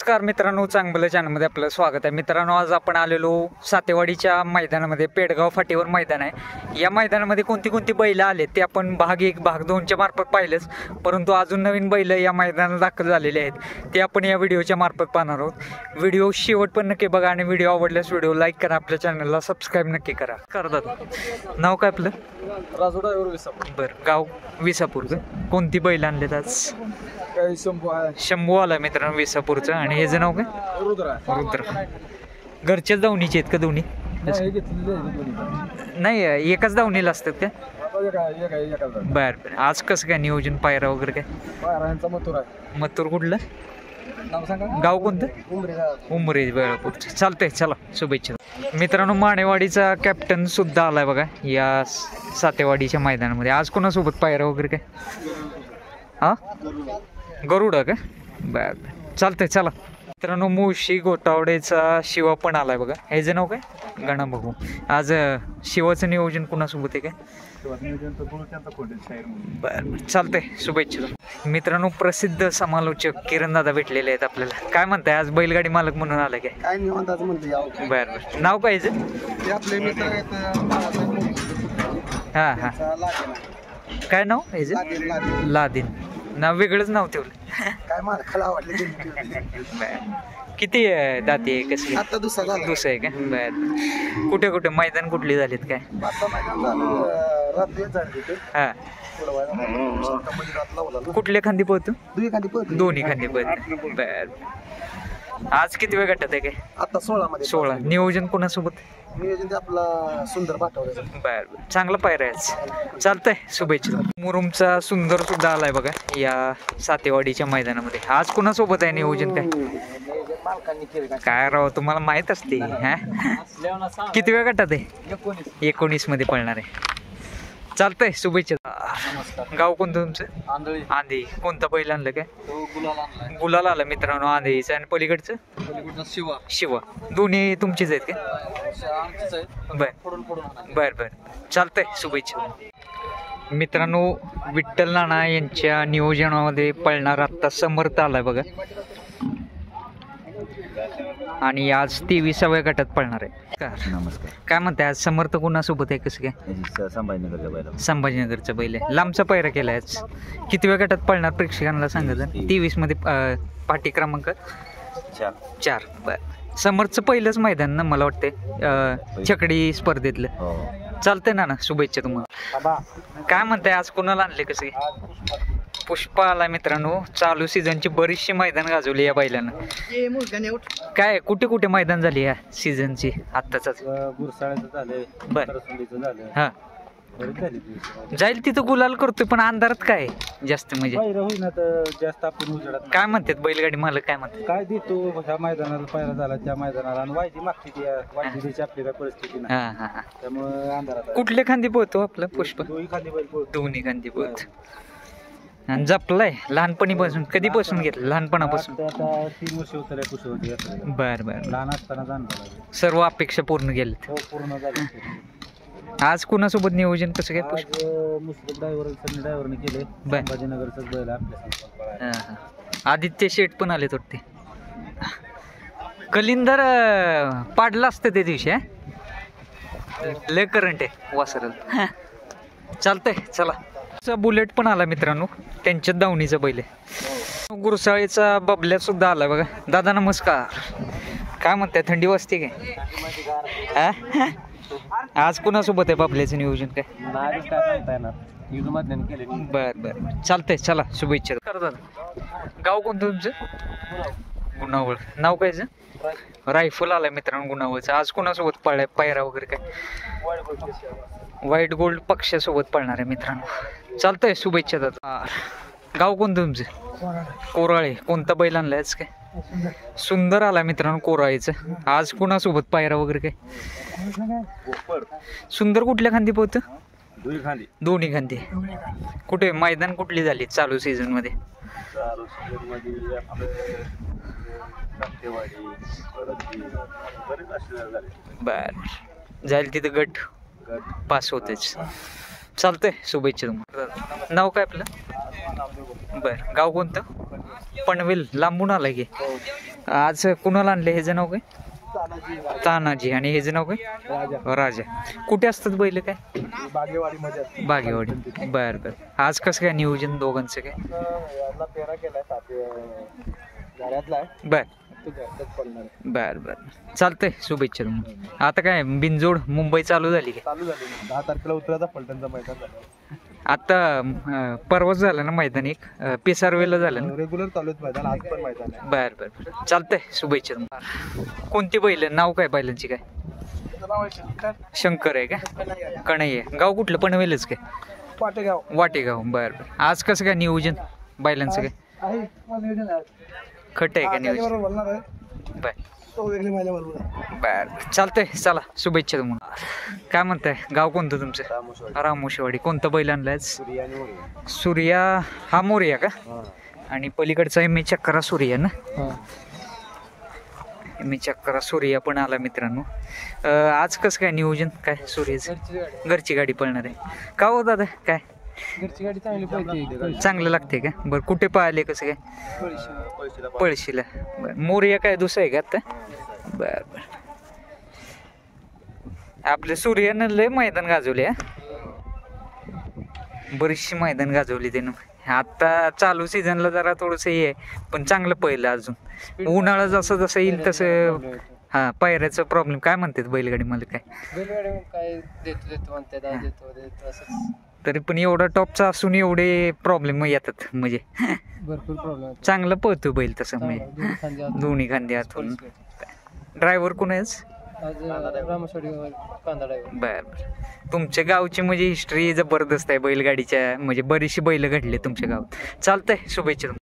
नमस्कार मित्रांनो, चांगलं चॅनलमध्ये आपलं स्वागत आहे. मित्रांनो, आज आपण आलेलो सातेवाडीच्या मैदानामध्ये. पेडगाव फाटीवर मैदान आहे. या मैदानामध्ये कोणती कोणती बैलं आले ते आपण भाग 1 भाग 2च्या मार्फत पाहिलंच, परंतु अजून नवीन बैलं या मैदानात दाखल झालेले आहेत ते आपण या व्हिडिओच्या मार्फत पाहणार आहोत. व्हिडिओ शेवट पण नक्की बघा आणि व्हिडिओ आवडल्यास व्हिडिओ लाईक करा, आपल्या चॅनलला सबस्क्राईब नक्की करा. करतात नाव काय आपलं? राजू ड्रायव्हर विसापूर. बरं, गाव विसापूर. कोणती बैल आणलेत आज? शंभू आला मित्रांनो विसापूरचं. आणि ह्याचं नाव काय? रुद्र. घरच्याच दावणीचे आहेत का दोन्ही? नाही, एकाच दावणीला असतात का? बरं बरं. आज कसं काय नियोजन, पायरा वगैरे काय? मथुर कुठलं गाव कोणतं? उमरे वेळापूरचं. चालतंय, चला शुभेच्छा. मित्रांनो, मानेवाडीचा कॅप्टन सुद्धा आलाय बघा या सातेवाडीच्या मैदानामध्ये. आज कोणासोबत पायरा वगैरे काय? हा, गरुडा का? बर, चालतंय, चला. मित्रांनो, मुळशी घोटावडेचा शिवा पण आलाय बघा. ह्याचं नाव काय? गणा बघू. आज शिवाचं नियोजन कुणासोबत आहे काय? बर, चालतंय, शुभेच्छा. मित्रांनो, प्रसिद्ध समालोचक किरण दादा भेटलेले आहेत आपल्याला. काय म्हणताय, आज बैलगाडी मालक म्हणून आलाय काय? बर बर. नाव काय हा हा, काय नाव ह्याचं? लादीन. नाव वेगळंच नाव ठेवलं काय मला आवडले. किती दाती आहे? कसं आता दुसरा आहे का? बर. कुठे कुठे मैदान कुठली झालीत काय? हा, कुठल्या खांदी पोहतो? दोन्ही खांदी पोहतो. बर. आज किती वेळ गटात आहे काय? आता 16. नियोजन कोणासोबत? नियोजन आपला सुंदर पाठवलं. बर, चांगलं पायरायच. चालतंय, शुभेच्छा. मुरुमचा सुंदर सुद्धा आलाय बघा या सातेवाडीच्या मैदानामध्ये. आज कोणासोबत आहे नियोजन काय? काय राव, तुम्हाला माहित असते. किती वेळ गटात आहे? 19 मध्ये पळणार आहे. चालतंय, शुभेच्छा. गाव कोणतं तुमचं? आंधळी. कोणता बैल आणलं काय? गुलाल आला मित्रांनो आंधळीचं. आणि पलीकडचं? शिवा. दोन्ही तुमचीच आहेत का? बर बर, चालतंय, शुभेच्छा. मित्रांनो, विठ्ठल नाना यांच्या नियोजनामध्ये पळणार आत्ता समर्थ आलाय बघा. आणि आज 23व्या गटात पळणार आहे. नमस्कार. काय म्हणताय, आज समर्थ कोणासोबत आहे? कसं काय? संभाजीनगरचा बैल आहे. लांबचा पायरा केलाय आज. किती वेळ गटात पळणार प्रेक्षकांना सांगा. 23 मध्ये पाठी क्रमांक 4. बर. समर्थचं पहिलंच मैदान ना मला वाटतंय छकडी स्पर्धेतलं. चालतंय ना, शुभेच्छा तुम्हाला. काय म्हणताय, आज कोणाला आणले? कसे? पुष्पा आला मित्रांनो. चालू सीझनची बरीचशी मैदान गाजवली या बैलानं. काय कुठे कुठे मैदान झाली या सीझनची? आत्ताच हा, जाईल तिथं गुलाल करतोय. पण अंधारात काय जास्त म्हणजे काय म्हणतात बैलगाडी मालक? काय म्हणतात? काय देतो ह्या मैदानाला पायरा झाला, त्या मैदानाला, आणि वायदी मागते वायदीची आपली काय परिस्थिती नाही. हा हा हा. त्यामुळे अंधारात. कुठले खांदी पोहतो आपलं पुष्पा? दोन्ही खांदी पोहतो. आणि जपलाय लहानपणीपासून? कधीपासून घेतलं? लहानपणापासून? 3 वर्ष होत. बर बर. लहान असताना सर्व अपेक्षा पूर्ण केल्या. पूर्ण झाली. आज कुणासोबत नियोजन कसं काय? मुस्लिम ड्रायव्हरने केले. संभाजीनगरचाच बैल आपल्या. आदित्य शेठ पण आले वाटते. कलिंदर पाडलं असतं त्या दिवशी. लय करंट आहे वासरल. चालतंय, चला. बुलेट पण आला मित्रांनो, त्यांच्याच दावणीचा बैल आहे. गुरसाळीचा बबल्या सुद्धा आला बघा. दादा नमस्कार. काय म्हणताय, थंडी वाजते काय? आज कुणासोबत आहे बबल्याचं नियोजन काय? बर बर, चालतंय, चला, शुभेच्छा. करतात. गाव कोणतं तुमचं? गुणावळ. नाव काय? रायफल आलाय मित्रांनो गुणावळचं. आज कुणासोबत पळलाय पायरा वगैरे काय? व्हाईट गोल्ड पक्षासोबत पळणार आहे मित्रांनो. चालतंय, शुभेच्छा दादा. गाव कोणतं तुमचं? कोराळे. कोणता बैल आणलाय आज काय? सुंदर आला मित्रांनो कोराळीचं. आज कुणासोबत पायरा वगैरे काय? सुंदर कुठल्या खांदी पोहतं? दोन्ही खांदी. कुठे मैदान कुठली झाली चालू सीझन मध्ये? बर, जाईल तिथं गट पास होतेच. चालतंय, शुभेच्छा तुम्हाला. नाव काय आपलं? बर. गाव कोणतं? पनवेल. लांबून आलाय की? आज कुणाला आणले ह्याचं नाव काय? तानाजी. आणि ह्याचं नाव काय? राजा. कुठे असतात बैल काय? बागेवाडीमध्ये बागेवाडी. बर बर. आज कसं काय नियोजन दोघांचं काय? पेरा केलाय गाड्यातला बर बर बर. चालतंय, शुभेच्छा तुम्हाला. आता काय बिनजोड मुंबई चालू झाली काय? चालू झाली 10 तारखेला उतरायचा पलटणचा मैदान झाला. आता परवाच झालं ना मैदान एक पिसारवेला झालं ना? रेग्युलर चालू आहे मैदान, आज पण मैदान आहे. बर बर. चालतंय, शुभेच्छा तुम्हाला. कोणती बैल? नाव काय बैलांची काय? शंकर आहे का? कणई आहे. गाव कुठलं? पनवेलच काय? पाटेगाव. वाटेगाव. बर बर. आज कसं काय नियोजन बैलांचं काय? खट आहे का नियोजन? बोलणार आहे बर तो वेगळी माझ्या बरोबर बर. चालतंय, चला शुभेच्छा तुम्हाला. काय म्हणताय? गाव कोणतं तुमचं? रामोशेवाडी. कोणतं बैल आणलाय? सूर्या. हा मोर्या का? आणि पलीकडचा एम ए चक्करा सूर्या ना? एम ए चक्करा सूर्या पण आला मित्रांनो. आज कसं काय नियोजन काय सूर्याचं? घरची गाडी पळणार आहे का हो दादा? काय घरची गाडी चांगली पळते, चांगलं लागते का? बरं. कुठे पाहिले कसं काय? पळशीला. बरं. मोर्या काय दुसरं आहे का आता? बर बर. आपल्या सूर्यानं लय मैदान गाजवले. बरीचशी मैदान गाजवली त्यानं. आता चालू सीझनला जरा थोडंसं हे आहे, पण चांगलं पहिलं अजून. उन्हाळा जसं जसं येईल तसं. हा, पायऱ्याचा प्रॉब्लेम काय म्हणतात बैलगाडी मला काय? काय देतो म्हणतात. तरी पण एवढा टॉपचा असून एवढे प्रॉब्लेम येतात म्हणजे. भरपूर प्रॉब्लेम. चांगलं पळतो बैल तसं म्हणजे दोन्ही खांदे हातून. ड्रायव्हर कोण आहेच? बर बर. तुमच्या गावची म्हणजे हिस्ट्री जबरदस्त आहे बैलगाडीच्या, म्हणजे बरीचशी बैल घडली तुमच्या गावात. चालतंय, शुभेच्छा.